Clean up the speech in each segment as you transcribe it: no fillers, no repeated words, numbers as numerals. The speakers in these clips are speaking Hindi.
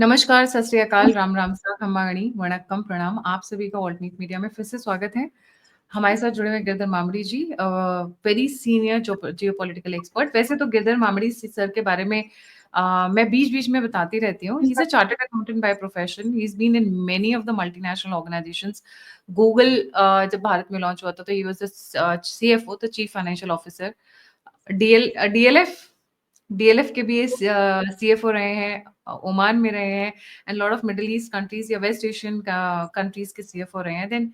नमस्कार, सत श्री अकाल, राम राम सा, खम्बागणी, वणक्कम, प्रणाम। आप सभी का ऑल्टरनेट मीडिया में फिर से स्वागत है। हमारे साथ जुड़े हुए गिरधर मामड़ी जी, वेरी सीनियर जियोपॉलिटिकल एक्सपर्ट। वैसे तो गिरधर मामड़ी सर के बारे में मैं बीच-बीच में बताती रहती हूँ। He is a chartered accountant by profession. He is been in many of the multinational organisations. Google जब भारत में लॉन्च हुआ था तो he was the CFO, the chief financial officer. DLF DLF के भी ये सीएफओ रहे हैं, ओमान में रहे हैं and lot of middle east countries या वेस्ट एशियन कंट्रीज के सीएफओ रहे हैं। देन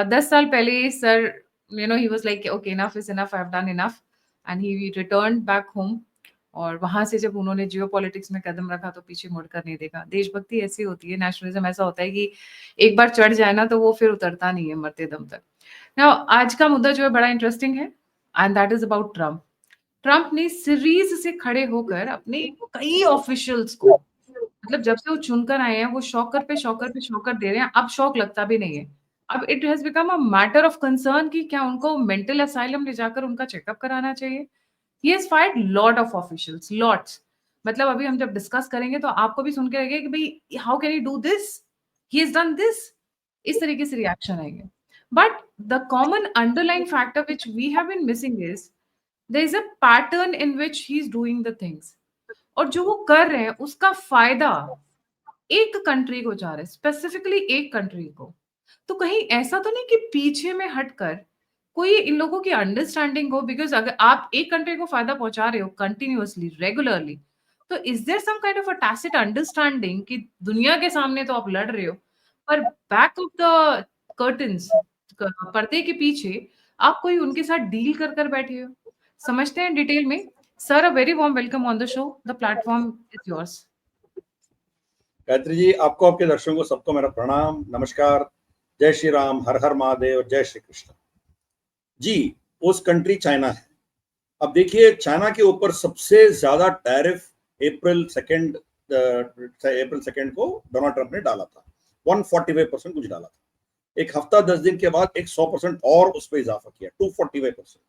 10 साल पहले sir, he was like okay, enough is enough, I have done enough, and he return back home. और वहां से जब उन्होंने जियो पॉलिटिक्स में कदम रखा तो पीछे मुड़कर नहीं देखा। देशभक्ति ऐसी होती है, नेशनलिज्म ऐसा होता है कि एक बार चढ़ जाए ना तो वो फिर उतरता नहीं है मरते दम तक। नाउ आज का मुद्दा जो है बड़ा इंटरेस्टिंग है, and that is about Trump. Trump ने सीरीज से खड़े होकर अपने कई ऑफिशियल्स को, मतलब जब से वो चुनकर आए हैं, वो शॉकर पे शॉकर पे शॉकर दे रहे हैं। अब शौक लगता भी नहीं है। अब it has become a matter of concern कि क्या उनको मेंटल असाइलम ले जाकर उनका चेकअप कराना चाहिए। He has fired lot of officials, lots. मतलब अभी हम जब डिस्कस करेंगे तो आपको भी सुन के लगेगा कि भई how can he do this? He has done this. इस तरीके से रिएक्शन आएंगे। But the common underlying factor which we have been missing is there is a pattern in which he is doing the things. और जो वो कर रहे हैं उसका फायदा एक कंट्री को जा रहा है, स्पेसिफिकली एक कंट्री को। तो कहीं ऐसा तो नहीं कि पीछे में हटकर कोई इन लोगों की अंडरस्टैंडिंग हो, बिकॉज़ अगर आप एक कंट्री को फायदा पहुंचा रहे हो कंटिन्यूअसली, रेगुलरली, तो is there some kind of a tacit understanding कि दुनिया के सामने तो आप लड़ रहे हो, पर बैक ऑफ द कर्टन्स, पर्दे के पीछे आप कोई उनके साथ डील कर बैठे हो। समझते हैं डिटेल में। Sir, a very warm welcome on the show. The platform is yours. Gayatri ji, आपको, आपके दर्शकों को सबको मेरा प्रणाम, नमस्कार, जय श्री राम, हर हर महादेव, जय श्री कृष्ण जी। उस कंट्री चाइना है। अब देखिए, चाइना के ऊपर सबसे ज्यादा टैरिफ अप्रैल 2 को डोनाल्ड ट्रंप ने डाला था। 145% कुछ डाला था। एक हफ्ता 10 दिन के बाद 100% और उस पर इजाफा किया, 245%।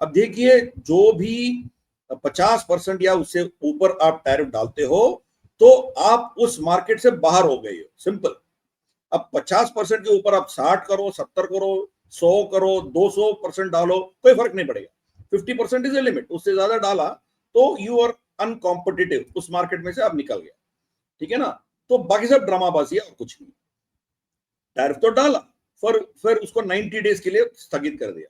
अब देखिए, जो भी 50% या उससे ऊपर आप टैरिफ डालते हो तो आप उस मार्केट से बाहर हो गए हो, सिंपल। अब 50% के ऊपर आप 60 करो, 70 करो, 100 करो, 200% डालो, कोई फर्क नहीं पड़ेगा। 50% इज ए लिमिट। उससे ज्यादा डाला तो यू आर अनकॉम्पिटिटिव, उस मार्केट में से आप निकल गया। ठीक है ना? तो बाकी सब ड्रामाबाजी है और कुछ नहीं। टैरिफ तो डाला, फिर उसको 90 डेज के लिए स्थगित कर दिया।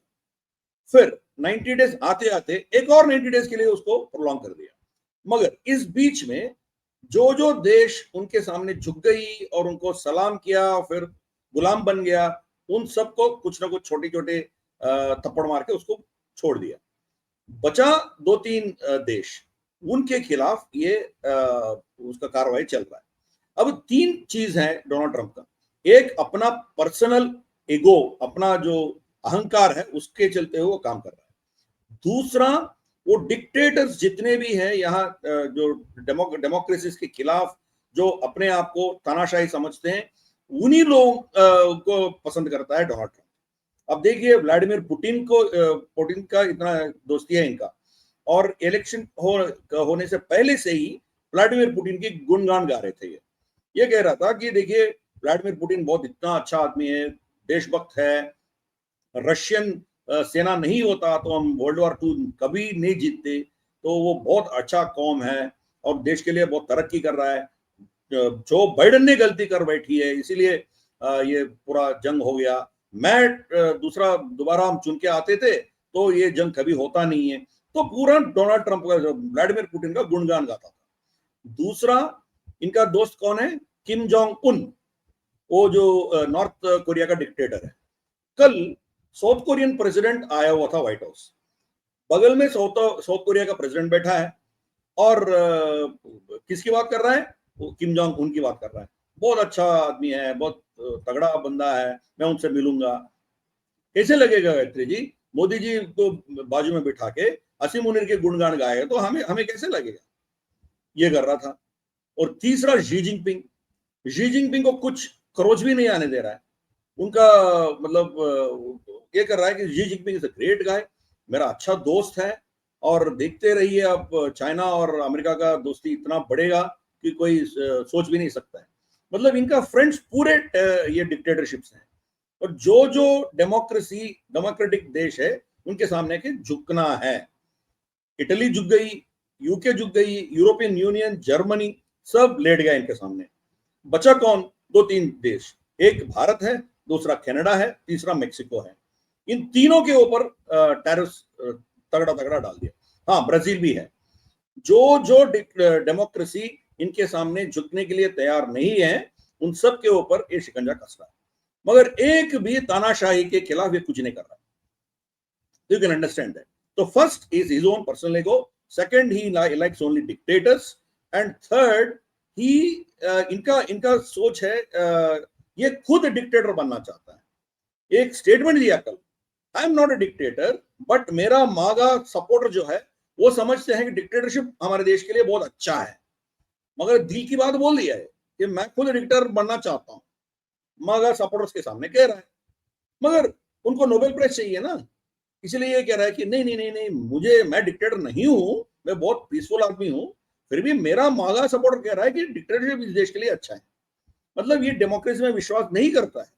फिर 90 डेज आते आते एक और 90 डेज के लिए उसको प्रोलॉन्ग कर दिया। मगर इस बीच में जो जो देश उनके सामने झुक गई और उनको सलाम किया, फिर गुलाम बन गया, उन सबको कुछ ना कुछ छोटे छोटे थप्पड़ मार के उसको छोड़ दिया। बचा 2-3 देश, उनके खिलाफ ये उसका कार्रवाई चल रहा है। अब 3 चीज है डोनाल्ड ट्रंप का। एक, अपना पर्सनल ईगो, अपना जो अहंकार है, उसके चलते हुए वो काम कर रहा है। दूसरा, वो डिक्टेटर्स जितने भी हैं यहाँ, जो डेमोक्रेसी के खिलाफ, जो अपने आप को तानाशाही समझते हैं, उन्हीं लोगों को पसंद करता है डोनाल्ड ट्रंप। अब देखिए, व्लादिमीर पुतिन का इतना दोस्ती है इनका, और इलेक्शन होने से पहले से ही व्लादिमीर पुतिन की गुणगान गा रहे थे। ये कह रहा था कि देखिए, व्लादिमीर पुतिन बहुत इतना अच्छा आदमी है, देशभक्त है, रशियन सेना नहीं होता तो हम वर्ल्ड वॉर 2 कभी नहीं जीतते, तो वो बहुत अच्छा कौम है और देश के लिए बहुत तरक्की कर रहा है। जो बाइडेन ने गलती कर बैठी है, इसीलिए ये पूरा जंग हो गया। मैं दूसरा दोबारा हम चुन के आते थे तो ये जंग कभी होता नहीं है। तो पूरा डोनाल्ड ट्रंप का, व्लादिमीर पुतिन का गुणगान गाता था। दूसरा, इनका दोस्त कौन है? किम जोंग उन, वो जो नॉर्थ कोरिया का डिक्टेटर है। कल साउथ कोरियन प्रेसिडेंट आया हुआ था व्हाइट हाउस। बगल में साउथ कोरिया का प्रेसिडेंट बैठा है और किसकी बात कर रहा है? वो किम जोंग उन की बात कर रहा है। बहुत अच्छा आदमी है, बहुत तगड़ा बंदा है, मैं उनसे मिलूंगा। कैसे लगेगा गायत्री जी? मोदी जी को बाजू में बिठा के असीम मुनीर के गुणगान गाएगा तो हमें हमें कैसे लगेगा? ये कर रहा था। और तीसरा, शी जिनपिंग को कुछ खरोच भी नहीं आने दे रहा है। उनका मतलब ये कर रहा है कि Xi Jinping is a great guy, मेरा अच्छा दोस्त है, और देखते रहिए अब चाइना और अमेरिका का दोस्ती इतना बढ़ेगा कि कोई सोच भी नहीं सकता है। मतलब इनका फ्रेंड्स पूरे ये डिक्टेटरशिप्स हैं, और जो जो डेमोक्रेटिक देश है उनके सामने के झुकना है। इटली झुक गई, यूके झुक गई, यूरोपियन यूनियन, जर्मनी, सब लेट गया इनके सामने। बचा कौन? दो तीन देश, एक भारत है, दूसरा कनाडा है, तीसरा मेक्सिको है। इन तीनों के ऊपर टैरिफ्स तगड़ा तगड़ा डाल दिया। हाँ, ब्राजील भी है। जो जो डेमोक्रेसी इनके सामने झुकने के लिए तैयार नहीं है, उन सब के ऊपर ये शिकंजा कस रहा है, मगर एक भी तानाशाही के खिलाफ ये कुछ नहीं कर रहा। You can understand that. तो first is his own personal ego, second he likes only dictators, and third he इनका इनका सोच है ये खुद डिक्टेटर बनना चाहता है। एक स्टेटमेंट दिया कल, I am not a dictator, but मेरा मागा सपोर्टर जो है वो समझते हैं कि डिक्टेटरशिप हमारे देश के लिए बहुत अच्छा है, मगर दिल की बात बोल दिया है कि मैं खुद डिक्टेटर बनना चाहता हूं, मगर सपोर्टर्स के सामने कह रहा है। मगर उनको नोबेल प्राइज चाहिए ना, इसलिए ये कह रहा है कि नहीं नहीं नहीं नहीं, मैं डिक्टेटर नहीं हूं, मैं बहुत पीसफुल आदमी हूं, फिर भी मेरा मागा सपोर्टर कह रहा है कि डिक्टेटरशिप इस देश के लिए अच्छा है। मतलब ये डेमोक्रेसी में विश्वास नहीं करता है।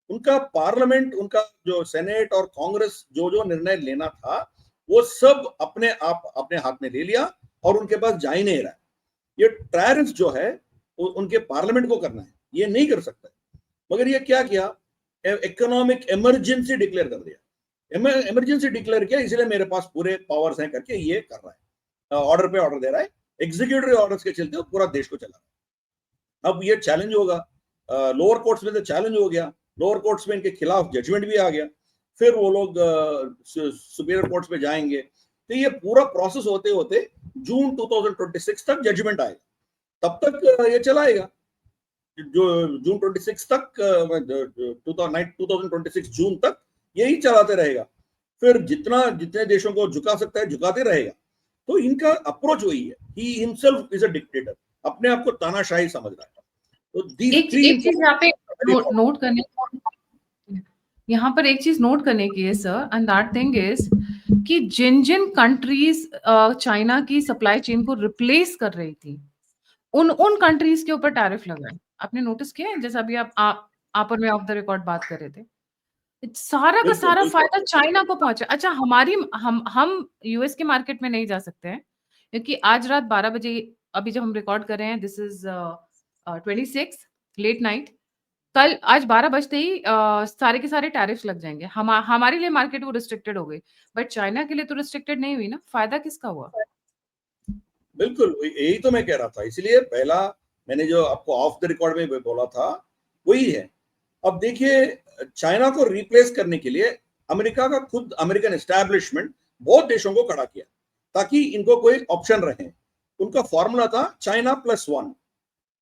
उनका पार्लियामेंट, उनका जो सेनेट और कांग्रेस जो जो निर्णय लेना था वो सब अपने आप अपने हाथ में ले लिया, और उनके पास जा ही नहीं रहा है। ये टैरिफ जो है उनके पार्लियामेंट को करना है, ये नहीं कर सकता। मगर ये क्या किया, इकोनॉमिक इमरजेंसी डिक्लेयर कर दिया। इमरजेंसी डिक्लेयर किया, इसलिए मेरे पास पूरे पावर्स हैं करके ये कर रहा है, ऑर्डर पे ऑर्डर दे रहा है, एग्जीक्यूटिव ऑर्डर्स के चलते पूरा देश को चला रहा है। अब ये चैलेंज होगा, लोअर कोर्ट्स में तो चैलेंज हो गया, लोअर कोर्ट्स में इनके खिलाफ जजमेंट भी आ गया, फिर वो लोग सुपीरियर कोर्ट्स में जाएंगे। तो ये पूरा प्रोसेस होते होते जून 2026 तक जजमेंट आएगा, तब तक ये चलाएगा। जो जून 26 तक 2026 जून तक यही चलाते रहेगा, फिर जितने देशों को झुका सकता है झुकाते रहेगा। तो इनका अप्रोच वही है, he himself is a dictator, अपने आप को तानाशाही समझ रहा है। तो एक चीज यहाँ पे नोट करने, यहाँ पर एक चीज नोट करने की है sir, and that thing is कि जिन जिन कंट्रीज चाइना की सप्लाई चेन को रिप्लेस कर रही थी, उन कंट्रीज के ऊपर टैरिफ लगा है। आपने नोटिस किया है? जैसे अभी आप और मैं ऑफ द रिकॉर्ड बात कर रहे थे, सारा का सारा फायदा चाइना को पहुंचा। अच्छा, हम यूएस के मार्केट में नहीं जा सकते हैं, क्योंकि आज रात 12 बजे, अभी जब हम रिकॉर्ड कर रहे हैं, दिस इज 26 लेट नाइट, कल आज 12 बजते ही सारे के सारे टैरिफ्स लग जाएंगे। हमारे लिए मार्केट वो रिस्ट्रिक्टेड हो गई, बट चाइना के लिए तो रिस्ट्रिक्टेड नहीं हुई ना। फायदा किसका हुआ? बिल्कुल, यही तो मैं कह रहा था। इसलिए पहला मैंने जो आपको ऑफ द रिकॉर्ड में बोला था वही है। अब देखिए, चाइना को रिप्लेस करने के लिए अमेरिका का खुद अमेरिकन एस्टैब्लिशमेंट बहुत देशों को खड़ा किया ताकि इनको कोई ऑप्शन रहे। उनका फॉर्मूला था चाइना प्लस वन।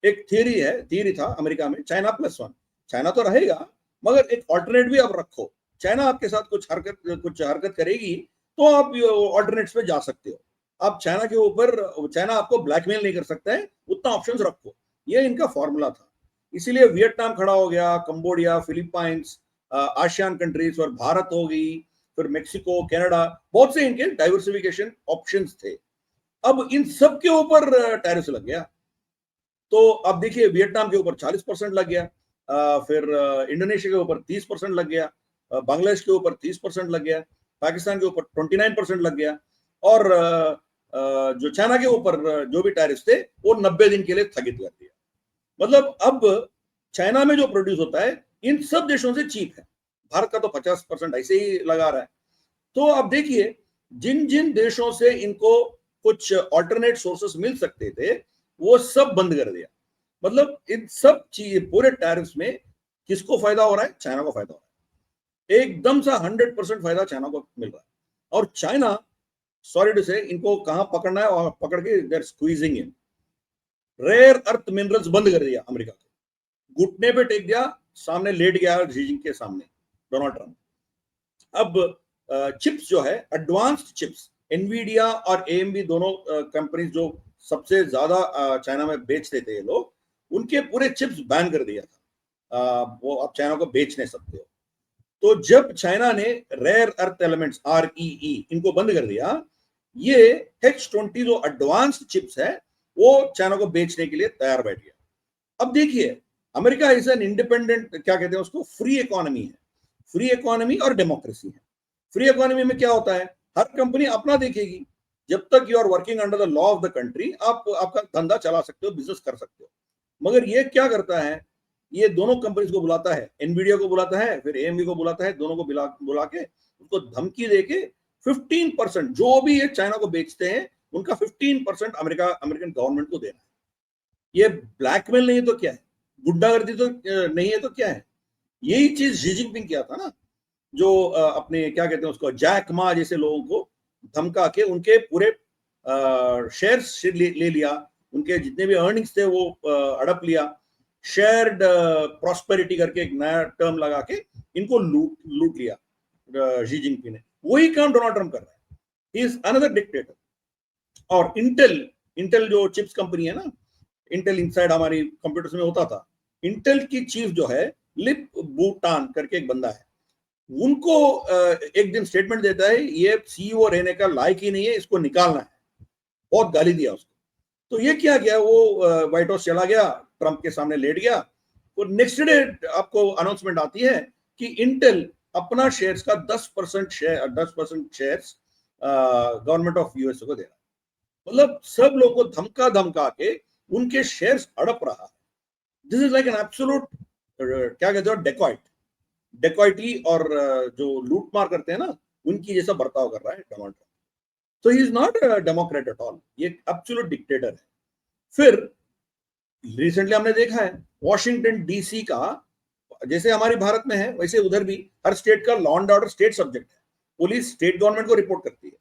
एक थियरी था अमेरिका में, चाइना प्लस वन। चाइना तो रहेगा, मगर एक ऑल्टरनेट भी आप रखो। चाइना आपके साथ कुछ हरकत करेगी तो आप ऑल्टरनेट्स पे जा सकते हो। आप चाइना के ऊपर, चाइना आपको ब्लैकमेल नहीं कर सकता है, उतना ऑप्शंस रखो। ये इनका फॉर्मूला था। इसीलिए वियतनाम खड़ा हो गया, कंबोडिया, फिलीपाइंस, आसियान कंट्रीज, और भारत हो गई, फिर मेक्सिको, कनाडा, बहुत से इनके डाइवर्सिफिकेशन ऑप्शंस थे। अब इन सब के ऊपर टैरिफ लग गया। तो अब देखिए, वियतनाम के ऊपर 40% लग गया, फिर इंडोनेशिया के ऊपर 30% लग गया, बांग्लादेश के ऊपर 30% लग गया, पाकिस्तान के ऊपर 29% लग गया, और जो चाइना के ऊपर जो भी टैरिफ थे वो 90 दिन के लिए स्थगित कर दिया। मतलब अब चाइना में जो प्रोड्यूस होता है इन सब देशों से चीप है। भारत का तो 50% ऐसे ही लगा रहा है। तो अब देखिए, जिन जिन देशों से इनको कुछ ऑल्टरनेट सोर्सेस मिल सकते थे वो सब बंद कर दिया। मतलब इन सब चीज पूरे टैरिफ्स में किसको फायदा हो रहा है? चाइना को फायदा हो रहा है। एकदम सा 100% फायदा चाइना को मिल रहा है। और चाइना, सॉरी टू से, इनको कहां पकड़ना है और पकड़ के they are squeezing in. Rare earth minerals बंद कर दिया अमेरिका को, घुटने पे टेक दिया, सामने लेट गया शी जिनपिंग के सामने डोनाल्ड ट्रंप। अब चिप्स जो है, एडवांस्ड चिप्स, एनवीडिया और एएमडी दोनों कंपनीज जो सबसे ज्यादा चाइना में बेचते थे ये लोग, उनके पूरे चिप्स बैन कर दिया था। वो अब चाइना को बेच नहीं सकते हो। तो जब चाइना ने रेयर अर्थ एलिमेंट्स REE इनको बंद कर दिया, ये H20 जो एडवांस्ड चिप्स है वो चाइना को बेचने के लिए तैयार बैठ गया। अब देखिए, अमेरिका इज एन इंडिपेंडेंट, क्या कहते हैं उसको, फ्री इकोनॉमी है। फ्री इकोनॉमी और डेमोक्रेसी है। फ्री इकोनॉमी में क्या होता है, हर कंपनी अपना देखेगी। जब तक you are working under the law of the country, आप आपका धंधा चला सकते हो, बिजनेस कर सकते हो। मगर ये क्या करता है, ये दोनों कंपनीज को बुलाता है, एनवीडिया को बुलाता है, फिर एएमडी को बुलाता है, दोनों को बुला के उसको धमकी देके 15% जो भी ये चाइना को बेचते हैं उनका 15% अमेरिकन गवर्नमेंट को देना है। ये ब्लैकमेल नहीं है तो क्या है, गुंडागर्दी तो नहीं है तो क्या है। यही चीज शी जिनपिंग किया था ना, जो अपने क्या कहते हैं उसको, जैक मा जैसे लोगों को धमका के उनके पूरे शेयर्स ले लिया, उनके जितने भी अर्निंग्स थे वो हड़प लिया। शेयर्ड प्रॉस्पेरिटी करके एक नया टर्म लगा के इनको लूट लिया शी जिनपिंग ने। वही काम डोनाल्ड ट्रंप कर रहा है। He is another dictator. और इंटेल जो चिप्स कंपनी है ना, इंटेल इनसाइड हमारी कंप्यूटर्स में होता था। इंटेल की चीफ जो है लिप बूटान करके एक बंदा है, उनको एक दिन स्टेटमेंट देता है ये सीईओ रहने का लायक ही नहीं है, इसको निकालना है। बहुत गाली दिया उसको। तो ये क्या किया, वो व्हाइट हाउस चला गया, ट्रंप के सामने लेट गया। तो नेक्स्ट डे आपको अनाउंसमेंट आती है कि इंटेल अपना शेयर्स का 10% शेयर्स गवर्नमेंट ऑफ यूएसए को दे रहा है। मतलब सब लोगों को धमका धमका के उनके शेयर्स हड़प रहा है। This is like an absolute, क्या कहते हो, डेकॉइटी और जो लूटमार करते हैं ना, उनकी जैसा बर्ताव कर रहा है डोनाल्ड ट्रंप। तो he is not Democrat at all, ये एब्सोल्यूट डिक्टेटर है। फिर रिसेंटली हमने देखा है वॉशिंगटन डीसी का, जैसे हमारे भारत में है वैसे उधर भी हर स्टेट का law and order state subject है। पुलिस स्टेट गवर्नमेंट को रिपोर्ट करती है।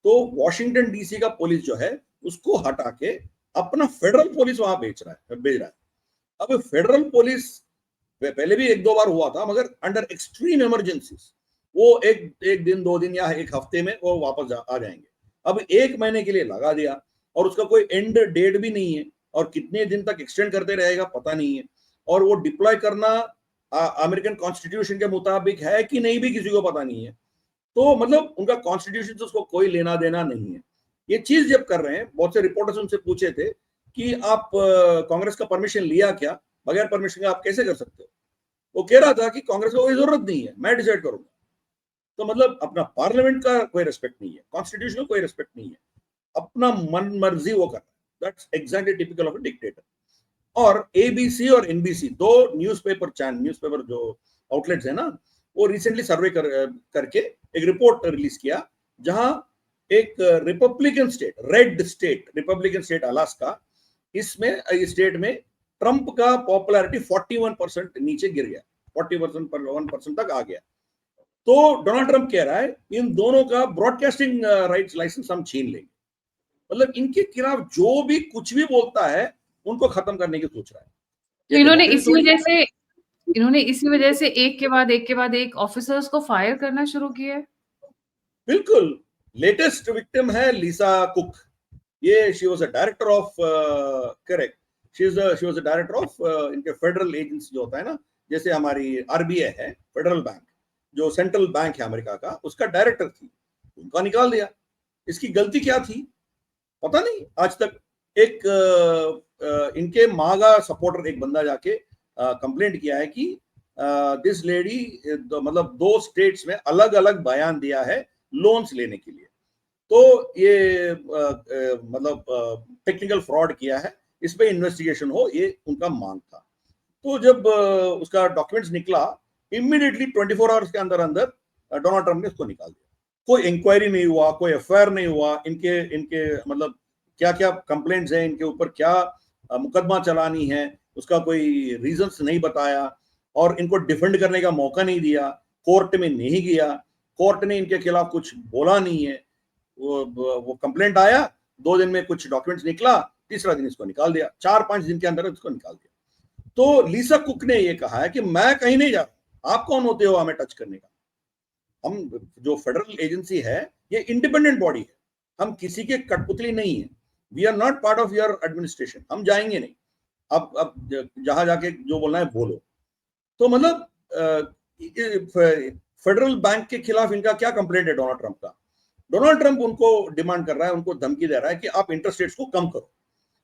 तो वॉशिंगटन डीसी का पुलिस जो है उसको हटा के अपना फेडरल पुलिस वहां भेज रहा है। अब फेडरल पुलिस पहले भी एक दो बार हुआ था, मगर अंडर एक्सट्रीम इमरजेंसीज वो एक दिन, 2 दिन या एक हफ्ते में वो वापस आ जाएंगे। अब 1 महीने के लिए लगा दिया और उसका कोई एंड डेट भी नहीं है, और कितने दिन तक एक्सटेंड करते रहेगा पता नहीं है। और वो डिप्लॉय करना अमेरिकन कॉन्स्टिट्यूशन के मुताबिक है कि नहीं भी किसी को पता नहीं है। तो मतलब उनका कॉन्स्टिट्यूशन से उसको कोई लेना देना नहीं है। ये चीज जब कर रहे हैं, बहुत से रिपोर्टर्स उनसे पूछे थे कि आप कांग्रेस का परमिशन लिया क्या, बगैर परमिशन का आप कैसे कर सकते हो। वो कह रहा था कि कांग्रेस को कोई जरूरत नहीं है, मैं डिसाइड करूंगा। तो मतलब अपना पार्लियामेंट का कोई रेस्पेक्ट नहीं है, कॉन्स्टिट्यूशन का कोई रेस्पेक्ट नहीं है, अपना मन मर्जी वो कर रहा है। That's exactly typical of a dictator. और एबीसी और एनबीसी, दो न्यूज़पेपर जो आउटलेट्स है ना, वो रिसेंटली सर्वे करके एक रिपोर्ट रिलीज किया, जहां एक रेड स्टेट अलास्का, इसमें इस स्टेट में ट्रंप का पॉपुलैरिटी 41% नीचे गिर गया, 41% तक आ गया। तो डोनाल्ड ट्रंप कह रहा है इन दोनों का ब्रॉडकास्टिंग राइट्स लाइसेंस हम छीन लेंगे। मतलब इनके खिलाफ जो भी कुछ भी बोलता है उनको खत्म करने की सोच रहा है। तो इन्होंने इसी वजह से एक के बाद एक ऑफिसर्स को फायर करना शुरू किया है। बिल्कुल। लेटेस्ट विक्टिम है लिसा कुक। ये she was a director of, correct, she was a director of इनके फेडरल एजेंसी जो होता है ना, जैसे हमारी आरबीआई है, फेडरल बैंक जो सेंट्रल बैंक है अमेरिका का, उसका डायरेक्टर थी। उनका निकाल दिया। इसकी गलती क्या थी पता नहीं आज तक। एक इनके मागा सपोर्टर एक बंदा जाके कंप्लेंट किया है कि दिस लेडी मतलब 2 स्टेट्स में अलग अलग बयान दिया है लोन्स लेने के लिए। तो ये मतलब टेक्निकल फ्रॉड किया है, इस पे इन्वेस्टिगेशन हो, ये उनका मांग था। तो जब उसका डॉक्यूमेंट्स निकला, इमीडिएटली 24 आवर्स के अंदर अंदर डोनाल्ड ट्रंप ने उसको निकाल दिया। कोई इंक्वायरी नहीं हुआ, कोई एफआईआर नहीं हुआ, इनके मतलब क्या क्या कंप्लेंट्स हैं, इनके ऊपर क्या मुकदमा चलानी है, उसका कोई रीजंस नहीं बताया, और इनको डिफेंड करने का मौका नहीं दिया, कोर्ट में नहीं गया, कोर्ट ने इनके खिलाफ कुछ बोला नहीं है। वो कंप्लेंट आया, 2 दिन में कुछ डॉक्यूमेंट्स निकला, तीसरा दिन इसको निकाल दिया, 4-5 दिन के अंदर इसको निकाल दिया। तो लिसा कुक ने ये कहा है कि मैं कहीं नहीं जा रहा, आप कौन होते हो हमें टच करने का। हम जो फेडरल एजेंसी है ये इंडिपेंडेंट बॉडी है, हम किसी के कठपुतली नहीं है। We are not part of your administration, हम जाएंगे नहीं। अब जहां जाके जो बोलना है बोलो। तो मतलब फेडरल बैंक के खिलाफ इनका क्या कंप्लेंट है डोनाल्ड ट्रंप का। डोनाल्ड ट्रंप उनको डिमांड कर रहा है, उनको धमकी दे रहा है कि आप इंटरेस्ट रेट्स को कम करो।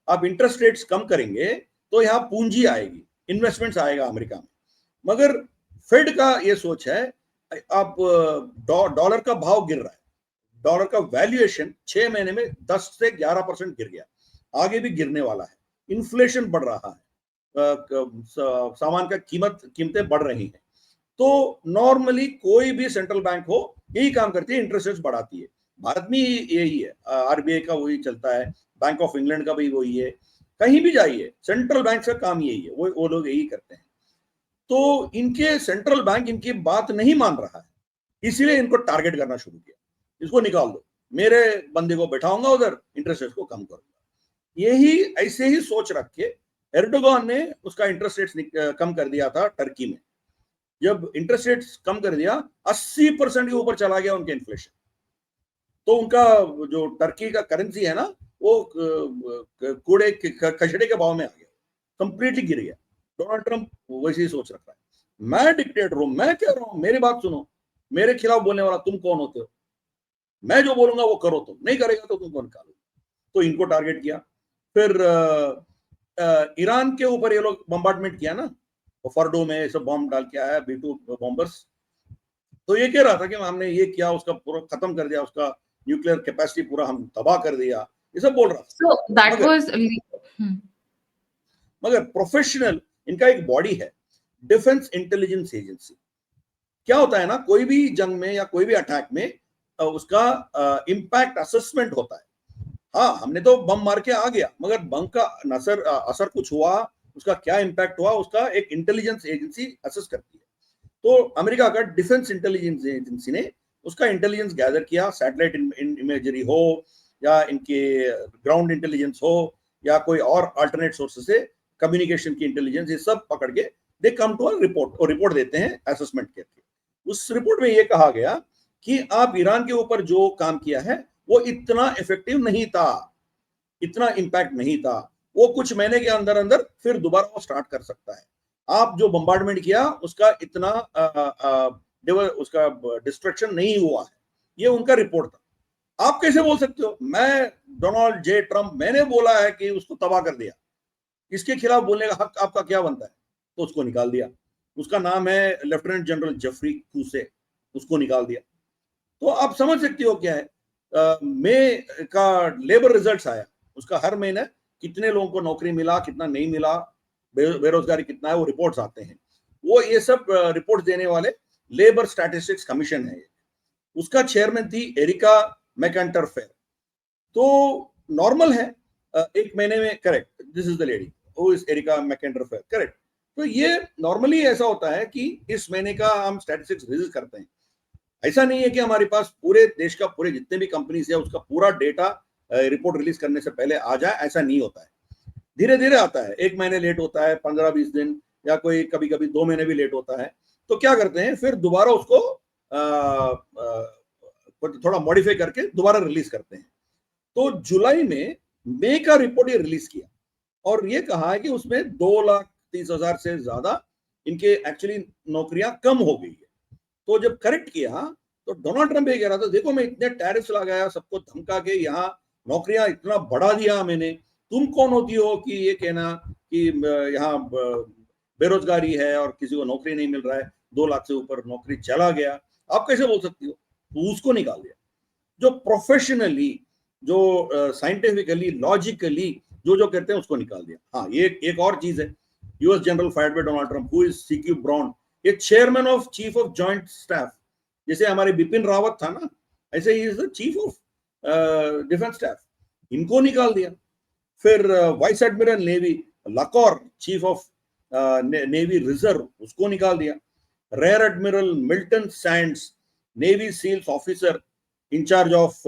आप इंटरेस्ट रेट्स कम करेंगे तो यहाँ पूंजी आएगी, इन्वेस्टमेंट्स आएगा अमेरिका में। मगर फेड का ये सोच है, अब डॉलर का भाव गिर रहा है, डॉलर का वैल्यूएशन 6 महीने में 10 से 11% गिर गया, आगे भी गिरने वाला है, इन्फ्लेशन बढ़ रहा है, सामान का कीमतें बढ़ रही हैं। तो नॉर्मली कोई भी सेंट्रल बैंक हो यही काम करती है, इंटरेस्ट रेट्स बढ़ाती है। भारत में यही है, आरबीआई का वही चलता है, बैंक ऑफ इंग्लैंड का भी वही है, कहीं भी जाइए सेंट्रल बैंक का काम यही है, वो लोग यही करते हैं। तो इनके सेंट्रल बैंक इनकी बात नहीं मान रहा है, इसीलिए इनको टारगेट करना शुरू किया, इसको निकाल दो, मेरे बंदे को बैठाऊंगा उधर, इंटरेस्ट रेट को कम करूंगा। यही ऐसे ही सोच रख के एर्डोगन ने उसका इंटरेस्ट रेट कम कर दिया था टर्की में। जब इंटरेस्ट रेट कम कर दिया 80% के ऊपर चला गया उनके इन्फ्लेशन, तो उनका जो टर्की का करेंसी है ना वो कूड़े कचड़े के भाव में आ गया, कंप्लीटली गिर गया। डोनाल्ड ट्रंप वैसे ही सोच रखा है, मैं डिक्टेटर हूं, मैं कह रहा हूं, मेरी बात सुनो, मेरे खिलाफ बोलने वाला तुम कौन होते हो, मैं जो बोलूंगा वो करो, तुम नहीं करेगा तो तुमको निकालो। तो इनको टारगेट किया। फिर ईरान के ऊपर ये लोग बम्बार्डमेंट किया ना, फर्डो में सब बॉम्ब डाल के आया, B2 बॉम्बर्स। तो ये कह रहा था कि हमने ये किया, उसका पूरा खत्म कर दिया, उसका न्यूक्लियर कैपेसिटी पूरा हम तबाह कर दिया, ये सब बोल रहा था। So that was मगर प्रोफेशनल इनका एक बॉडी है, डिफेंस इंटेलिजेंस एजेंसी। क्या होता है ना, कोई भी जंग में या कोई भी अटैक में उसका इम्पैक्ट असेसमेंट होता है। हाँ, हमने तो बम मार के आ गया, मगर बम का असर कुछ हुआ, उसका क्या इम्पैक्ट हुआ, उसका एक इंटेलिजेंस एजेंसी असेस करती है। तो अमेरिका का डिफेंस इंटेलिजेंस एजेंसी ने उसका इंटेलिजेंस गैदर किया, सैटेलाइट इमेजरी हो या इनके ग्राउंड इंटेलिजेंस हो या कोई और अल्टरनेट सोर्स से कम्युनिकेशन की इंटेलिजेंस, ये सब पकड़ के दे कम टू अ रिपोर्ट, और रिपोर्ट देते हैं असेसमेंट करके। उस रिपोर्ट में ये कहा गया कि आप ईरान के ऊपर जो काम किया है वो इतना इफेक्टिव नहीं था, इतना इम्पैक्ट नहीं था, वो कुछ महीने के अंदर अंदर फिर दोबारा वो स्टार्ट कर सकता है। आप जो बम्बार्डमेंट किया उसका इतना उसका डिस्ट्रक्शन नहीं हुआ है, ये उनका रिपोर्ट था। आप कैसे बोल सकते हो, मैं डोनाल्ड जे ट्रंप, मैंने बोला है कि उसको तबाह कर दिया, इसके खिलाफ बोलने का हक आपका क्या बनता है? तो उसको निकाल दिया। उसका नाम है लेफ्टिनेंट जनरल जेफरी कूसे, उसको निकाल दिया। तो आप समझ सकते हो क्या है, मई का लेबर रिजल्ट्स आया, उसका हर महीने कितने लोगों को नौकरी मिला, कितना नहीं मिला, बेरोजगारी कितना है, वो रिपोर्ट्स आते हैं। वो ये सब रिपोर्ट देने वाले लेबर स्टैटिस्टिक्स कमीशन है, उसका चेयरमैन थी एरिका मैकेंटर फेयर। तो नॉर्मल है, एक महीने में, correct, this is the lady who is Erica McEntarfer, correct. तो ये नॉर्मली ऐसा होता है कि इस महीने का हम स्टैटिस्टिक्स रिलीज करते हैं। ऐसा नहीं है कि हमारे पास पूरे देश का, पूरे जितने भी कंपनीज है उसका पूरा डेटा रिपोर्ट रिलीज करने से पहले आ जाए, ऐसा नहीं होता है। धीरे धीरे आता है, एक महीने लेट होता है, 15-20 दिन, या कोई कभी कभी 2 महीने भी लेट होता है। तो क्या करते हैं, फिर दोबारा उसको थोड़ा मॉडिफाई करके दोबारा रिलीज करते हैं। तो जुलाई में मई का रिपोर्ट ये रिलीज किया और ये कहा है कि उसमें 2,30,000 से ज्यादा इनके एक्चुअली नौकरियां कम हो गई है। तो जब करेक्ट किया तो डोनाल्ड ट्रंप ये कह रहा था, देखो मैं इतने टैरिफ्स लगाया, सबको धमका के यहाँ नौकरियां इतना बढ़ा दिया मैंने, तुम कौन होती हो कि ये कहना कि यहाँ बेरोजगारी है और किसी को नौकरी नहीं मिल रहा है, 2 लाख से ऊपर नौकरी चला गया, आप कैसे बोल सकती हो? तो उसको निकाल दिया। जो प्रोफेशनली, जो साइंटिफिकली, लॉजिकली जो करते हैं उसको निकाल दिया। हाँ, ये एक और चीज है, US general fired by Donald Trump, who is CQ Brown, ये chairman of chief of joint staff, जैसे हमारे बिपिन रावत था ना, ऐसे ही is the chief of defence staff, इनको निकाल दिया। फिर वाइस एडमिरल नेवी लकौर, चीफ ऑफ नेवी रिजर्व, उसको निकाल दिया। Rear admiral Milton Sands, navy seals officer incharge of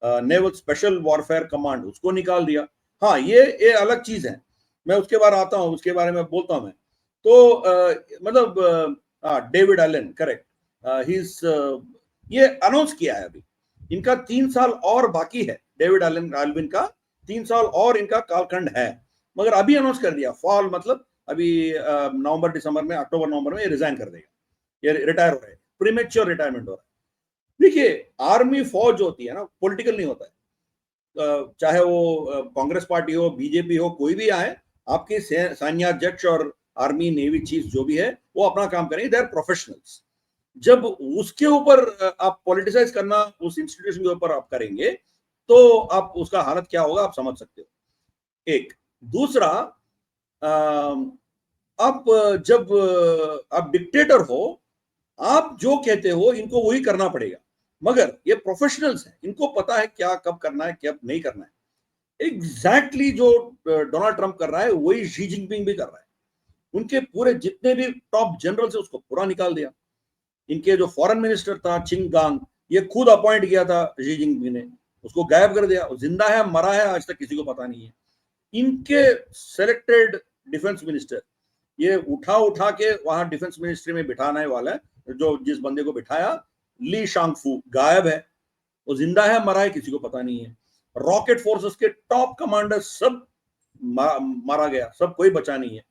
naval special warfare command, उसको निकाल दिया। हाँ, ये अलग चीज है, मैं उसके बारे आता हूँ, उसके बारे में बोलता हूँ मैं। तो मतलब डेविड एलन, करेक्ट, ये अनाउंस किया है अभी, इनका 3 साल और बाकी है, डेविड एल्विन का 3 साल और इनका कालखंड है, मगर अभी अनाउंस कर दिया, फॉल मतलब अभी नवंबर दिसंबर में, अक्टूबर नवंबर में ये रिजाइन कर देगा, ये रिटायर हो रहा है, प्रीमेच्योर रिटायरमेंट हो रहा है। देखिए, आर्मी फौज होती है ना, पॉलिटिकल नहीं होता है। चाहे वो कांग्रेस पार्टी हो, बीजेपी हो, कोई भी आए, आपके सैन्य अध्यक्ष और आर्मी नेवी चीफ जो भी है वो अपना काम करेंगे, दे आर प्रोफेशनल्स। जब उसके ऊपर आप पॉलिटिसाइज करना उस इंस्टीट्यूशन के ऊपर आप करेंगे तो आप उसका हालत क्या होगा आप समझ सकते हो। एक दूसरा, आप जब आप डिक्टेटर हो, आप जो कहते हो इनको वही करना पड़ेगा, मगर ये प्रोफेशनल्स हैं, इनको पता है क्या कब करना है क्या नहीं करना है। एग्जैक्टली जो डोनाल्ड ट्रंप कर रहा है वही शी जिनपिंग भी कर रहा है। उनके पूरे जितने भी टॉप जनरल से उसको पूरा निकाल दिया। इनके जो फॉरेन मिनिस्टर था चिंग गांग, ये खुद अपॉइंट किया था शी जिनपिंग ने, उसको गायब कर दिया। जिंदा है मरा है आज तक किसी को पता नहीं है। इनके सेलेक्टेड डिफेंस मिनिस्टर, ये उठा उठा के वहां डिफेंस मिनिस्ट्री में बिठाने वाला है, जो जिस बंदे को बिठाया ली शांगफू गायब है, वो जिंदा है मरा है किसी को पता नहीं है। रॉकेट फोर्सेस के टॉप कमांडर सब मारा गया, सब कोई बचा नहीं है।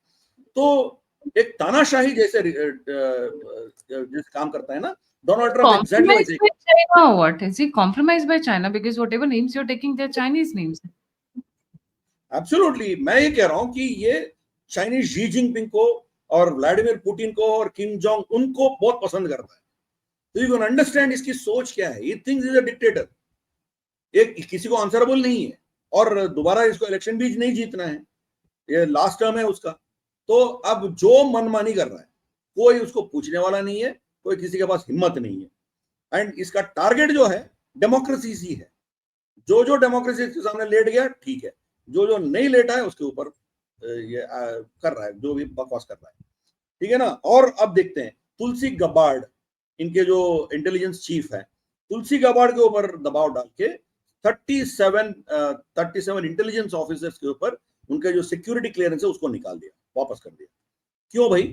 तो एक तानाशाही जैसे जिस काम करता है ना डोनाल्ड ट्रंप, एग्जैक्टली Compromised वैसे। by China or what? Is he compromised by China? Because whatever names you're taking, they're Chinese names. Absolutely, मैं ये कह रहा हूं कि ये चाइनीज शी जिनपिंग को और व्लादिमीर पुतिन को और किम जोंग उनको बहुत पसंद करता है। तो यू कैन अंडरस्टैंड इसकी सोच क्या है। ये थिंग्स इज अ डिक्टेटर, एक किसी को आंसरेबल नहीं है और दोबारा इसको इलेक्शन भी नहीं जीतना है, ये लास्ट टर्म है उसका। तो अब जो मनमानी कर रहा है, कोई उसको पूछने वाला नहीं है, कोई किसी के पास हिम्मत नहीं है। एंड इसका टारगेट जो है डेमोक्रेसी ही है। जो जो डेमोक्रेसी के सामने लेट गया ठीक है, जो जो नहीं लेटा है उसके ऊपर ये कर रहा है, जो भी बकवास कर रहा है, ठीक है ना। और अब देखते हैं तुलसी गबार्ड, इनके जो इंटेलिजेंस चीफ है, तुलसी गबार्ड के ऊपर दबाव डाल के 37 इंटेलिजेंस ऑफिसर्स के ऊपर उनके जो सिक्योरिटी क्लियरेंस है उसको निकाल दिया, वापस कर दिया। क्यों भाई?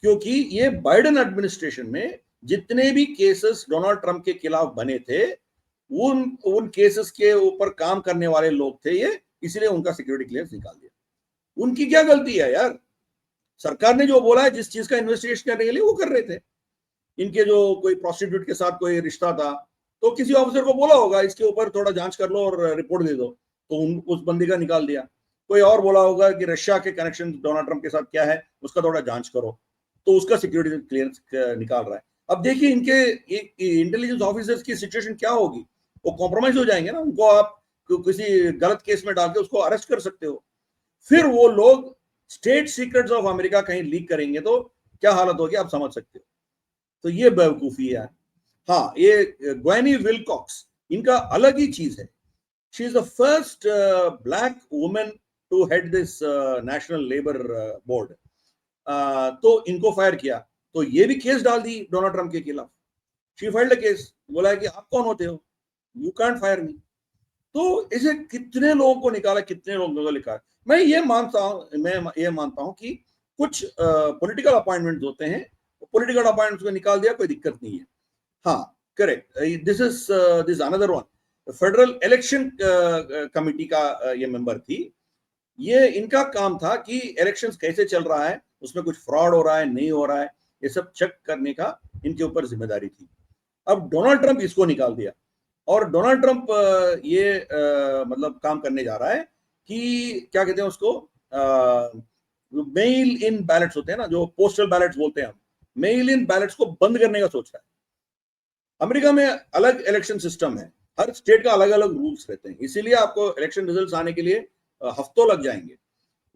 क्योंकि ये बाइडेन एडमिनिस्ट्रेशन में जितने भी केसेस डोनाल्ड ट्रंप के खिलाफ बने थे, उन केसेस के ऊपर काम करने वाले लोग थे ये, इसलिए उनका सिक्योरिटी क्लियरेंस निकाल दिया। उनकी क्या गलती है यार? सरकार ने जो बोला है, जिस चीज का इन्वेस्टिगेशन करने के लिए वो कर रहे थे। इनके जो कोई प्रोस्टिट्यूट के साथ कोई रिश्ता था, तो किसी ऑफिसर को बोला होगा इसके ऊपर थोड़ा जांच कर लो और रिपोर्ट दे दो, तो उस बंदी का निकाल दिया। कोई और बोला होगा कि रशिया के कनेक्शन डोनाल्ड ट्रंप के साथ क्या है, उसका थोड़ा जांच करो, तो उसका सिक्योरिटी क्लियरेंस निकाल रहा है। अब देखिए इनके इंटेलिजेंस ऑफिसर्स की सिचुएशन क्या होगी, वो कॉम्प्रोमाइज हो जाएंगे ना। उनको आप किसी गलत केस में डाल के उसको अरेस्ट कर सकते हो, फिर वो लोग स्टेट सीक्रेट्स ऑफ अमेरिका कहीं लीक करेंगे तो क्या हालत होगी आप समझ सकते हो। तो ये बेवकूफी है। हाँ, ये ग्वेनी विलकॉक्स, इनका अलग ही चीज है। She is the first black women to head this national labour board. तो इनको फायर किया, तो ये भी केस डाल दी डोनाल्ड ट्रंप के खिलाफ। शी फाइल्ड अ केस, बोला है कि आप कौन होते हो, यू कांट फायर मी। तो इसे कितने लोगों को निकाला, कितने लोगों को लिखा। मैं ये मानता हूं कि कुछ पॉलिटिकल अपॉइंटमेंट होते हैं, पॉलिटिकल अपॉइंटमेंट को निकाल दिया, कोई दिक्कत नहीं है। हाँ, correct. This another one, federal election committee का ये मेंबर थी। ये इनका काम था कि इलेक्शंस कैसे चल रहा है, उसमें कुछ फ्रॉड हो रहा है नहीं हो रहा है, ये सब चेक करने का इनके ऊपर जिम्मेदारी थी। अब डोनाल्ड ट्रंप इसको निकाल दिया, और डोनाल्ड ट्रंप ये मतलब काम करने जा रहा है कि क्या कहते हैं उसको, मेल इन बैलेट्स होते हैं ना, जो पोस्टल बैलेट्स बोलते हैं हम, मेल इन बैलेट्स को बंद करने का सोच रहा है। अमेरिका में अलग इलेक्शन सिस्टम है, हर स्टेट का अलग अलग रूल्स रहते हैं, इसीलिए आपको इलेक्शन रिजल्ट्स आने के लिए हफ्तों लग जाएंगे।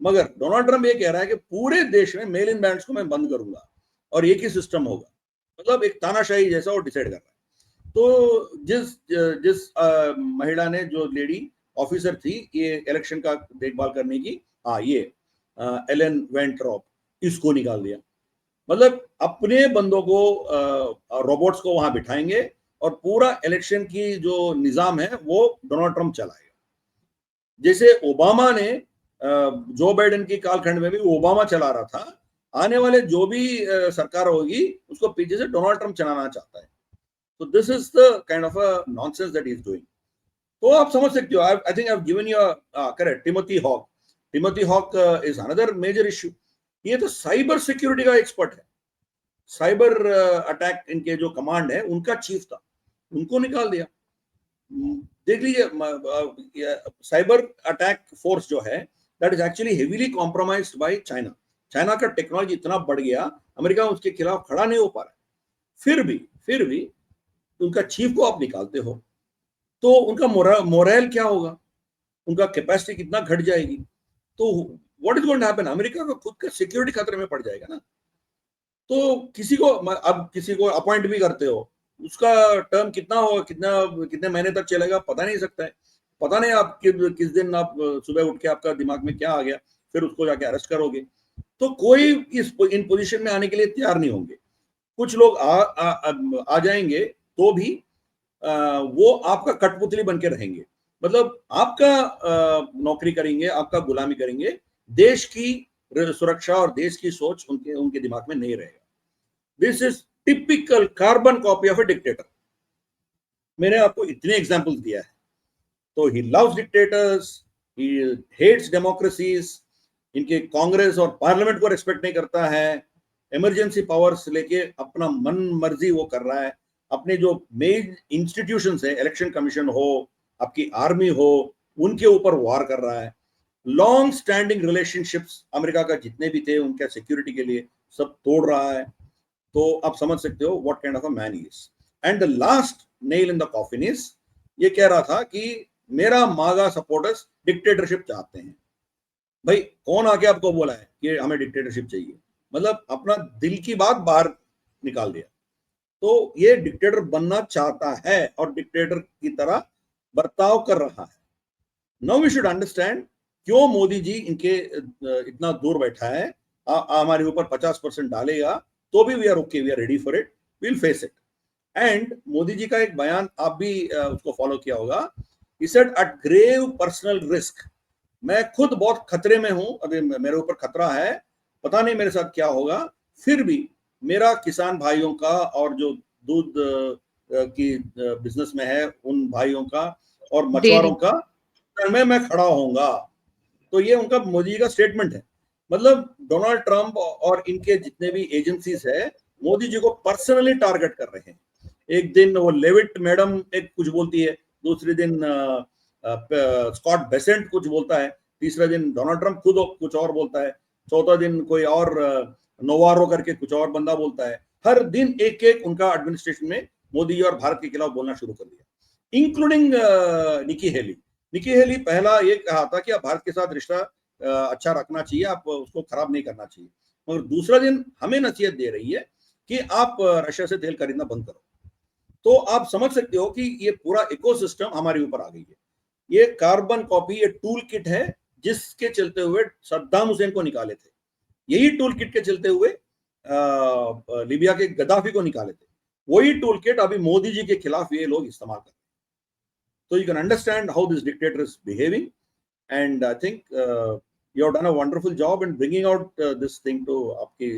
मगर डोनाल्ड ट्रंप ये कह रहा है कि पूरे देश में मेल इन बैलेट्स को मैं बंद करूंगा और एक ही सिस्टम होगा, मतलब एक तानाशाही जैसा वो डिसाइड कर रहा है। तो जिस जिस महिला ने, जो लेडी ऑफिसर थी ये इलेक्शन का देखभाल करने की, हाँ, ये एलन वेंट्रॉप, इसको निकाल दिया। मतलब अपने बंदों को, रोबोट्स को वहां बिठाएंगे और पूरा इलेक्शन की जो निजाम है वो डोनाल्ड ट्रंप चलाएगा। जैसे ओबामा ने जो बाइडेन की कालखंड में भी ओबामा चला रहा था, आने वाले जो भी सरकार होगी उसको पीछे से डोनाल्ड ट्रंप चलाना चाहता है। तो this is the kind of a nonsense that he is doing. तो आप समझ सकते हो। I think I have given you correct. Timothy Hawk is another major issue. ये तो साइबर सिक्योरिटी का एक्सपर्ट है, साइबर अटैक इनके जो कमांड है उनका चीफ था, उनको निकाल दिया। देख लीजिए साइबर अटैक फोर्स जो है that is actually heavily compromised by China. China का टेक्नोलॉजी इतना बढ़ गया, अमेरिका उसके खिलाफ खड़ा नहीं हो पा रहा है। फिर भी उनका चीफ को आप निकालते हो तो उनका मोरल क्या होगा, उनका कैपेसिटी कितना घट जाएगी। तो what is going to happen, America का खुद का सिक्योरिटी खतरे में पड़ जाएगा ना। तो किसी को अब किसी को अपॉइंट भी करते हो, उसका टर्म कितना होगा, कितने महीने तक चलेगा पता नहीं सकता है। पता नहीं आप किस दिन आप सुबह उठ के आपका दिमाग में क्या आ गया, फिर उसको जाके अरेस्ट करोगे। तो कोई इन पोजीशन में आने के लिए तैयार नहीं होंगे। कुछ लोग आ जाएंगे तो भी वो आपका कठपुतली बन के रहेंगे, मतलब आपका नौकरी करेंगे, आपका गुलामी करेंगे। देश की सुरक्षा और देश की सोच उनके उनके दिमाग में नहीं रहेगा। This is typical carbon copy of a dictator. मैंने आपको इतने एग्जाम्पल्स दिया है। तो he loves dictators, he hates democracies, इनके कांग्रेस और पार्लियामेंट को रेस्पेक्ट नहीं करता है, इमरजेंसी पावर्स लेके अपना मन मर्जी वो कर रहा है। अपने जो मेन इंस्टीट्यूशंस है, इलेक्शन कमीशन हो, आपकी आर्मी हो, उनके ऊपर वार कर रहा है। लॉन्ग स्टैंडिंग रिलेशनशिप्स अमेरिका का जितने भी थे उनके सिक्योरिटी के लिए सब तोड़ रहा है। तो आप समझ सकते हो what kind of a man he is. And the last nail in the coffin is, ये कह रहा था कि मेरा मागा सपोर्टर्स डिक्टेटरशिप चाहते हैं। भाई कौन आके आपको बोला है कि हमें डिक्टेटरशिप चाहिए, मतलब अपना दिल की बात बाहर निकाल दिया। तो ये डिक्टेटर बनना चाहता है और डिक्टेटर की तरह बर्ताव कर रहा है। नाउ वी शुड अंडरस्टैंड क्यों मोदी जी इनके इतना दूर बैठा है। हमारे ऊपर 50% डालेगा तो भी we are okay, we are ready for it, will face it. And Modi ji का एक बयान आप भी उसको फॉलो किया होगा। He said at grave personal risk, मैं खुद बहुत खतरे में हूं, अभी मेरे ऊपर खतरा है, पता नहीं मेरे साथ क्या होगा, फिर भी मेरा किसान भाइयों का और जो दूध की बिजनेस में है उन भाइयों का और मछुआरों का में मैं खड़ा होऊंगा। तो ये उनका मोदी जी का स्टेटमेंट है। मतलब डोनाल्ड ट्रंप और इनके जितने भी एजेंसीज है मोदी जी को पर्सनली टारगेट कर रहे हैं। एक दिन वो लेविट मैडम एक कुछ बोलती है, दूसरे दिन स्कॉट बेसेंट कुछ बोलता है, तीसरा दिन डोनाल्ड ट्रंप खुद कुछ और बोलता है, चौथा दिन कोई और नोवारो करके कुछ और बंदा बोलता है। हर दिन एक एक उनका एडमिनिस्ट्रेशन में मोदी जी और भारत के खिलाफ बोलना शुरू कर दिया, including Nikki Haley. Nikki Haley पहला ये कहा था कि आप भारत के साथ रिश्ता अच्छा रखना चाहिए, आप उसको खराब नहीं करना चाहिए, मगर दूसरा दिन हमें नसीहत दे रही है कि आप रशिया से तेल खरीदना बंद करो। तो आप समझ सकते हो कि ये पूरा इकोसिस्टम हमारे ऊपर आ गई है। ये कार्बन कॉपी, ये टूल किट है जिसके चलते हुए सद्दाम हुसैन को निकाले थे, यही टूल किट के चलते हुए लीबिया के गद्दाफी को निकाले थे, वही टूल किट अभी मोदी जी के खिलाफ ये लोग इस्तेमाल कर रहे हैं। So you can understand how this dictator is behaving, and I think you have done a wonderful job in bringing out this thing to आपके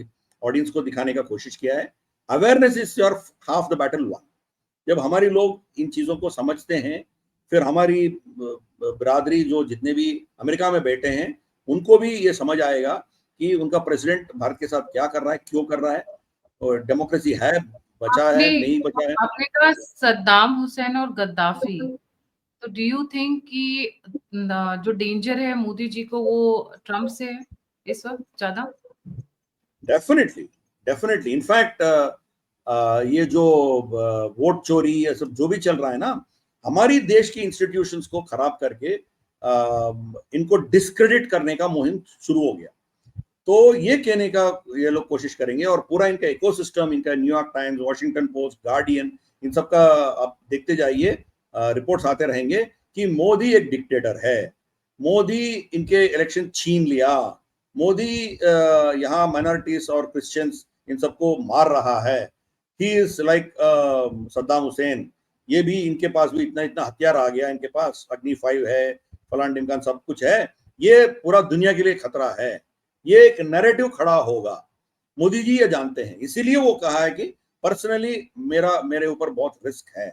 ऑडियंस को दिखाने का कोशिश किया है। Awareness is your half the battle one. जब हमारे लोग इन चीजों को समझते हैं, फिर हमारी बिरादरी जो जितने भी अमेरिका में बैठे हैं उनको भी ये समझ आएगा कि उनका प्रेसिडेंट भारत के साथ क्या कर रहा है, क्यों कर रहा है, और डेमोक्रेसी है, बचा है, नहीं बचा है। आपने कहा सद्दाम हुसैन और गद्दाफी, तो डू यू थिंक कि जो डेंजर है मोदी जी को वो ट्रम्प से है इस वक्त ज्यादा? डेफिनेटली इनफैक्ट ये जो वोट चोरी ये सब जो भी चल रहा है ना, हमारी देश की इंस्टीट्यूशंस को खराब करके इनको डिस्क्रेडिट करने का मुहिम शुरू हो गया। तो ये कहने का ये लोग कोशिश करेंगे, और पूरा इनका इकोसिस्टम, इनका New York Times, Washington Post, Guardian, इन सब का आप देखते जाइए, रिपोर्ट्स आते रहेंगे कि मोदी एक डिक्टेटर है, मोदी इनके इलेक्शन छीन लिया, मोदी यहाँ माइनॉरिटीज और क्रिश्चियंस इन सबको मार रहा है, he is like Saddam Hussain. ये भी इनके पास भी इतना इतना हथियार आ गया, इनके पास अग्नि 5 है, फलान ढिमकान सब कुछ है, ये पूरा दुनिया के लिए खतरा है। ये एक नैरेटिव खड़ा होगा, मोदी जी ये जानते हैं, इसीलिए वो कहा है कि पर्सनली मेरे ऊपर बहुत रिस्क है।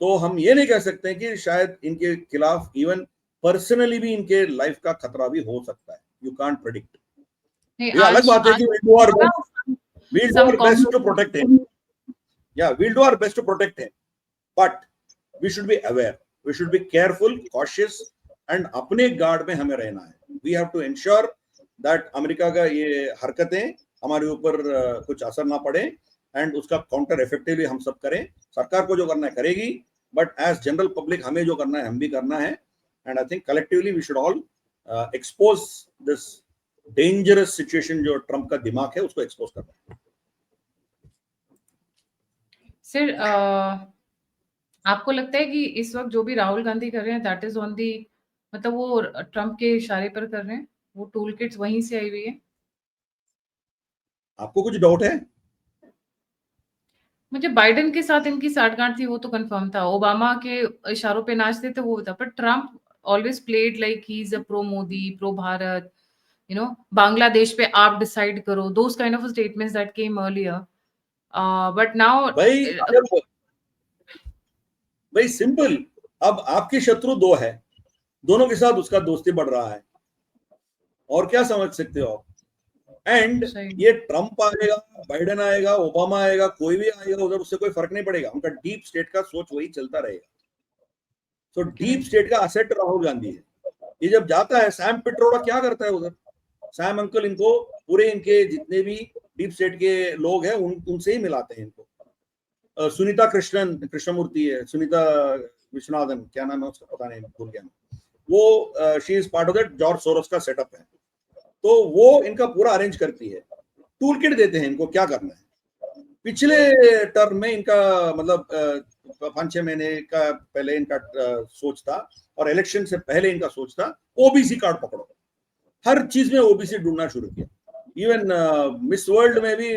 तो हम ये नहीं कह सकते कि शायद इनके खिलाफ इवन पर्सनली भी इनके लाइफ का खतरा भी हो सकता है। You can't predict. ये अलग बात है कि we'll do our best to protect him. Yeah, we'll do our best to protect him, but we should be aware. We should be careful, cautious and अपने गार्ड में हमें रहना है। We have to ensure that America का ये हरकतें हमारे ऊपर कुछ असर ना पड़े एंड उसका काउंटर इफेक्टिवली हम सब करें। सरकार को जो करना है करेगी, बट एज जनरल पब्लिक हमें जो करना है हम भी करना है। And I think collectively we should all expose this dangerous situation जो ट्रम्प का दिमाग है उसको एक्सपोज करना है। सर, आपको लगता है कि इस वक्त जो भी राहुल गांधी कर रहे हैं दैट इज ऑन दी, मतलब वो ट्रम्प के इशारे पर कर रहे हैं, वो टूल किट्स वहीं से आई हुई है? आपको कुछ डाउट है? मुझे बाइडेन के साथ इनकी साठगांठ थी वो तो कंफर्म था, ओबामा के इशारों पे नाचते थे वो था, पर Trump always played like he is a pro Modi, pro Bharat, you know, Bangladesh पे आप डिसाइड करो, those kind of statements that came earlier, but now भाई भाई सिंपल, अब आपके शत्रु दो है, दोनों के साथ उसका दोस्ती बढ़ रहा है, और क्या समझ सकते हो आप? एंड ये ट्रम्प आएगा, बाइडेन आएगा, ओबामा आएगा, कोई भी आएगा उधर, उससे कोई फर्क नहीं पड़ेगा, उनका डीप स्टेट का सोच वही चलता रहेगा। तो डीप स्टेट का असेट राहुल गांधी है। ये जब जाता है, सैम पिट्रोडा क्या करता है उधर? सैम अंकल इनको पूरे इनके जितने भी डीप स्टेट के लोग हैं उनसे ही मिलाते हैं इनको। सुनीता कृष्णमूर्ति है, सुनीता विश्वनाथन, क्या नाम है उसका पता नहीं, भूल गया, वो she is part of that George Soros का सेटअप है। तो वो इनका पूरा अरेंज करती है, टूल किट देते हैं इनको क्या करना है। पिछले टर्म में इनका मतलब 5-6 महीने का पहले इनका सोच था, और इलेक्शन से पहले इनका सोच था ओबीसी कार्ड पकड़ो, हर चीज में ओबीसी ढूंढना शुरू किया। इवन मिस वर्ल्ड में भी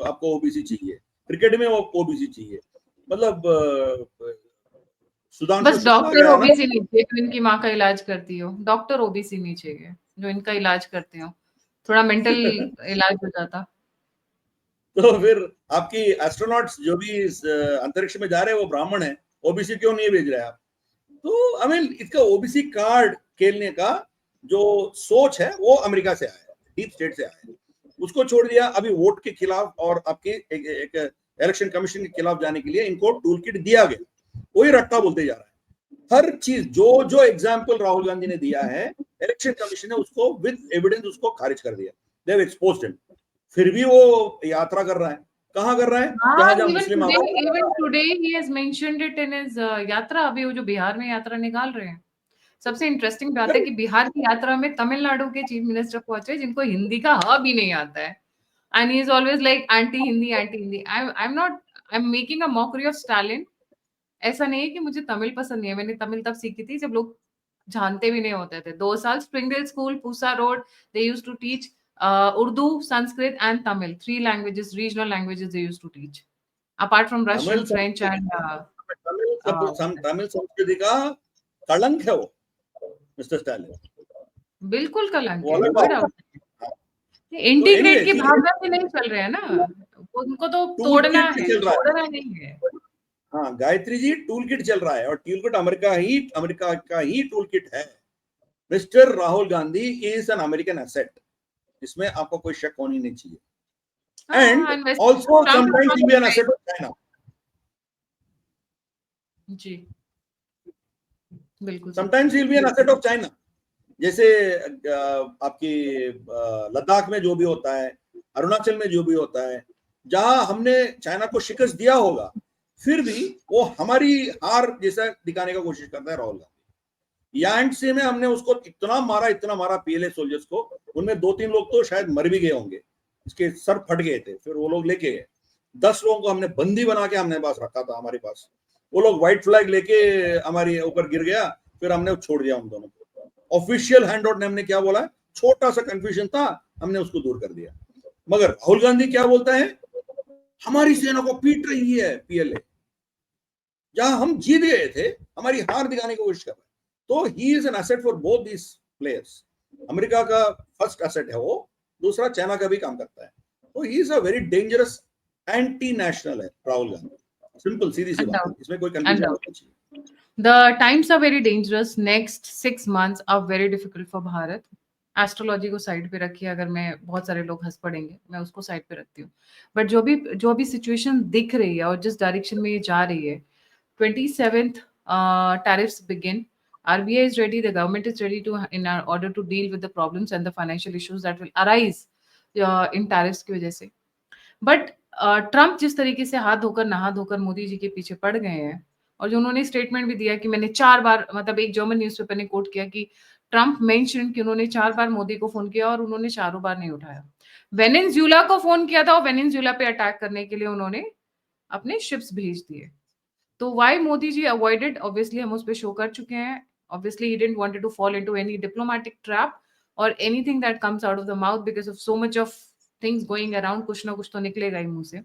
आपको ओबीसी चाहिए, क्रिकेट में वो ओबीसी चाहिए, मतलब सुधांशु बस शुक्ला डॉक्टर गया ना, ओबीसी नहीं चाहिए जो इनकी माँ का इलाज करती हो, डॉक्टर ओबीसी नहीं चाहिए जो इनका इलाज करते हो, थोड़ा मेंटल इलाज हो जाता। तो फिर आपकी एस्ट्रोनॉट्स जो भी अंतरिक्ष में जा रहे हैं वो ब्राह्मण है, ओबीसी क्यों नहीं भेज रहे आप? तो आई मीन इसका ओबीसी कार्ड खेलने का जो सोच है वो अमेरिका से आया है, डीप स्टेट से आया है, उसको छोड़ दिया। अभी वोट के खिलाफ और आपके एक इलेक्शन कमीशन के खिलाफ जाने के लिए इनको टूल किट दिया गया, वही रट्टा बोलते जा रहा है। हर चीज जो जो एग्जाम्पल राहुल गांधी ने दिया है, इलेक्शन कमीशन ने उसको विद एविडेंस उसको खारिज कर दिया, दे हैव एक्सपोज्ड हिम। फिर भी वो यात्रा कर रहा है, कहाँ कर रहा है? जहां जहां मुस्लिम even today he has mentioned it in his यात्रा, अभी वो जो बिहार में यात्रा निकाल रहे हैं। सबसे इंटरेस्टिंग बात है कि बिहार की यात्रा में तमिलनाडु के चीफ मिनिस्टर पहुंचे जिनको हिंदी का ह भी नहीं आता है, and he is always like anti Hindi. I'm making a mockery of Stalin. ऐसा नहीं है कि मुझे तमिल पसंद नहीं है, मैंने तमिल तब सीखी थी जब लोग जानते भी नहीं होते थे। 2 साल Springdale school, Pusa road, they used to teach Urdu, Sanskrit and Tamil, 3 languages, regional languages they used to teach. Apart from Russian, French and Tamil संस्कृति का कलंक है वो मिस्टर स्टालिन, बिल्कुल कलंक वो है, अलग नो बात डाउट। है। तो इंटीग्रेट एनीवे की भावना से नहीं चल रहे हैं ना, उनको तो टूल तोड़ना किट है, चल रहा है। छोड़ना नहीं है। हाँ गायत्री जी, टूल किट चल रहा है, और टूल किट अमेरिका का ही टूल किट है। Mister Rahul Gandhi is an American asset, इसमें आपको कोई शक होनी नहीं चाहिए। And also sometimes he will be an asset of China. जी बिल्कुल। Sometimes he will be an asset of China. जैसे आपकी लद्दाख में जो भी होता है, अरुणाचल में जो भी होता है, जहां हमने चाइना को शिकस्त दिया होगा, फिर भी वो हमारी हार जैसा दिखाने का कोशिश करता है राहुल गांधी। यांगसे में हमने उसको इतना मारा पीएलए सोल्जर्स को, उनमें 2-3 लोग तो शायद मर भी गए होंगे, इसके सर फट गए थे, फिर वो लोग लेके गए। 10 लोगों को हमने बंदी बना के हमने पास रखा था, हमारे पास वो लोग व्हाइट फ्लैग लेके हमारे ऊपर गिर गया, फिर हमने छोड़ दिया उन दोनों को। ऑफिशियल हैंडआउट ने हमने क्या बोला, छोटा सा कंफ्यूजन था, हमने उसको दूर कर दिया। मगर राहुल गांधी क्या बोलता है, हमारी सेना को पीट रही है पीएलए, जहां हम जीत गए थे हमारी हार दिखाने की कोशिश कर रहे हैं। तो he is an asset for both this players. America का फर्स्ट एसेट है वो, दूसरा चाइना का भी काम करता है। तो he is a very dangerous anti national है राहुल गांधी, सिंपल सीधी सी बात है, इसमें कोई कंफ्यूजन नहीं चाहिए। The times are very dangerous. Next 6 months are very difficult for Bharat. Astrology को साइड पे रखिए, अगर मैं बहुत सारे लोग हंस पड़ेंगे, मैं उसको साइड पे रखती हूँ, बट जो भी सिचुएशन दिख रही है और जिस डायरेक्शन में ये जा रही है, 27th tariffs begin. RBI is ready, the government is ready to in order to deal with the problems and the financial issues that will arise in tariffs की वजह से. बट ट्रम्प जिस तरीके से हाथ धोकर नहा धोकर मोदी जी के पीछे पड़ गए हैं, और जो उन्होंने स्टेटमेंट भी दिया कि मैंने 4 बार, मतलब एक जर्मन न्यूज़पेपर ने कोट किया कि ट्रम्प मेंशन कि उन्होंने 4 बार मोदी को फ़ोन किया और उन्होंने चारों बार नहीं उठाया. वेनेजुएला को फ़ोन किया था और वेनेजुएला पे अटैक करने के लिए उन्होंने अपने शिप्स भेज दिए. तो why Modi ji avoided, obviously हम उस पे शो कर चुके हैं. Obviously he didn't wanted to fall into any diplomatic trap और anything that comes out of the mouth because of so much of things going around. कुछ ना कुछ तो निकलेगा ही मुंह से.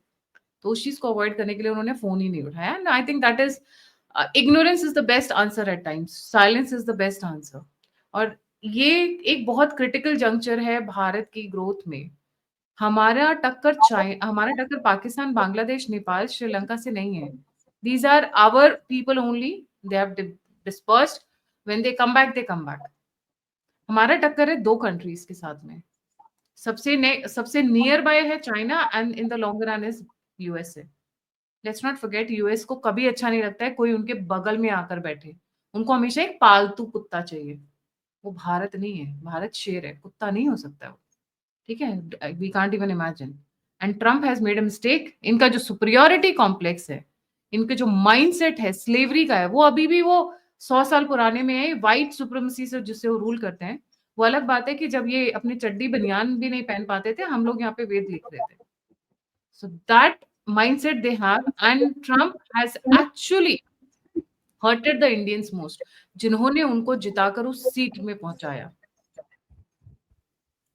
तो उस चीज को अवॉइड करने के लिए उन्होंने फोन ही नहीं उठाया. And I think that is ignorance is the best answer at times. Silence is the best answer. और ये एक बहुत क्रिटिकल जंक्चर है भारत की ग्रोथ में. हमारा टक्कर पाकिस्तान, बांग्लादेश, नेपाल, श्रीलंका से नहीं है. These are our people only. They have dispersed. When they come back, they come back. हमारा टक्कर है 2 कंट्रीज के साथ में. सबसे नियर बाय है China and in the long run is USA. Let's not forget, US को कभी अच्छा नहीं लगता है कोई उनके बगल में आकर बैठे. उनको हमेशा एक पालतू कुत्ता चाहिए. वो भारत नहीं है. भारत शेर है, कुत्ता नहीं हो सकता वो. ठीक है, we can't even imagine. And Trump has made a mistake. इनका जो सुपरियोरिटी कॉम्प्लेक्स है, इनके जो माइंडसेट है स्लेवरी का है, वो अभी भी वो 100 साल पुराने में है. व्हाइट सुप्रीमेसी से जिससे वो रूल करते हैं. वो अलग बात है कि जब ये अपनी चड्डी बनियान भी नहीं पहन पाते थे, हम लोग यहाँ पे वेद लिख रहे थे. So that mindset they have, and Trump has actually hurted the Indians most, जिन्होंने उनको जिताकर उस सीट में पहुंचाया.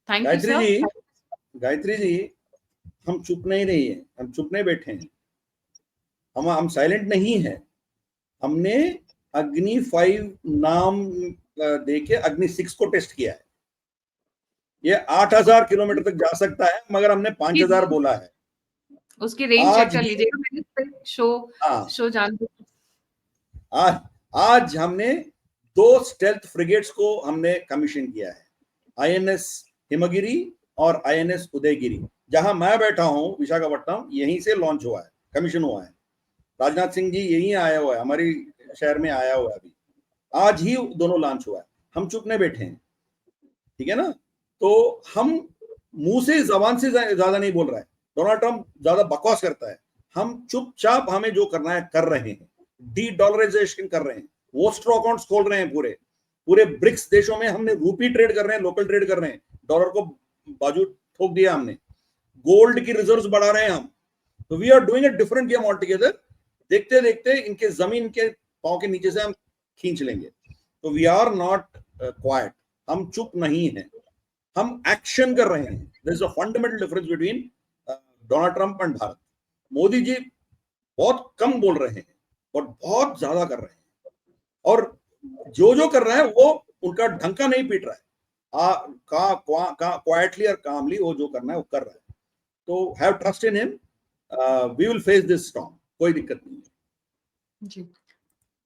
Thank you sir. Gayatri ji, हम चुप नहीं रही है, हम चुप नहीं बैठे हैं, हम साइलेंट नहीं है. हमने अग्नि 5 नाम देके अग्नि 6 को टेस्ट किया है. ये 8000 किलोमीटर तक जा सकता है, मगर हमने 5000 बोला है. उसकी रेंज चेक कर लीजिएगा. शो जान. आज हमने 2 स्टेल्थ फ्रिगेट्स को हमने कमीशन किया है. आईएनएस हिमगिरी और आईएनएस उदयगिरी, जहां मैं बैठा हूं विशाखापट्टनम, यहीं से लॉन्च हुआ है, कमीशन हुआ है. राजनाथ सिंह जी यहीं आया हुआ है, हमारी शहर में आया हुआ है. अभी आज ही दोनों लॉन्च हुआ है. हम चुप नहीं बैठे हैं, ठीक है ना. तो हम मुंह से, जबान से ज्यादा नहीं बोल रहा है. डोनाल्ड ट्रम्प ज्यादा बकवास करता है. हम चुपचाप हमें जो करना है कर रहे हैं. डी डॉलराइजेशन कर रहे हैं. वोस्ट्रो अकाउंट्स खोल रहे हैं. पूरे ब्रिक्स देशों में हमने रूपी ट्रेड कर रहे हैं, लोकल ट्रेड कर रहे हैं. डॉलर को बाजू ठोक दिया हमने. गोल्ड की रिजर्व्स बढ़ा रहे हैं हम. तो we are doing a different game all together. देखते देखते इनके जमीन के पांव के नीचे से हम खींच लेंगे. तो वी आर नॉट क्वाइट. हम चुप नहीं हैं, हम एक्शन कर रहे हैं. There is a fundamental difference between Donald Trump and Bharat. Modi ji बहुत कम बोल रहे हैं और बहुत ज्यादा कर रहे हैं. और जो कर रहे हैं वो उनका ढंका नहीं पीट रहा है. क्वाइटली और कामली वो जो करना है वो कर रहा है. तो have trust in him. We will face this storm. कोई दिक्कत नहीं है जी.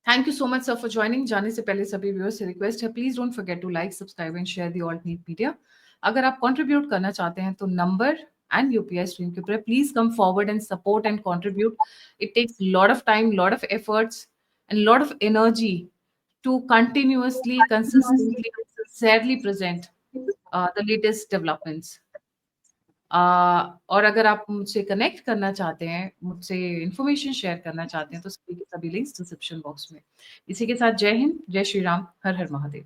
Thank you so much sir for joining. जाने से पहले सभी व्यूअर्स से रिक्वेस्ट है, please don't forget to like, subscribe and share the Alt News media. अगर आप कंट्रीब्यूट करना चाहते हैं तो नंबर and UPI stream के ऊपर please come forward and support and contribute. It takes lot of time, lot of efforts and lot of energy to continuously, consistently, sincerely present the latest developments. और अगर आप मुझसे कनेक्ट करना चाहते हैं, मुझसे इंफॉर्मेशन शेयर करना चाहते हैं, तो सभी के सभी लिंक्स डिस्क्रिप्शन बॉक्स में. इसी के साथ जय हिंद, जय श्री राम, हर हर महादेव.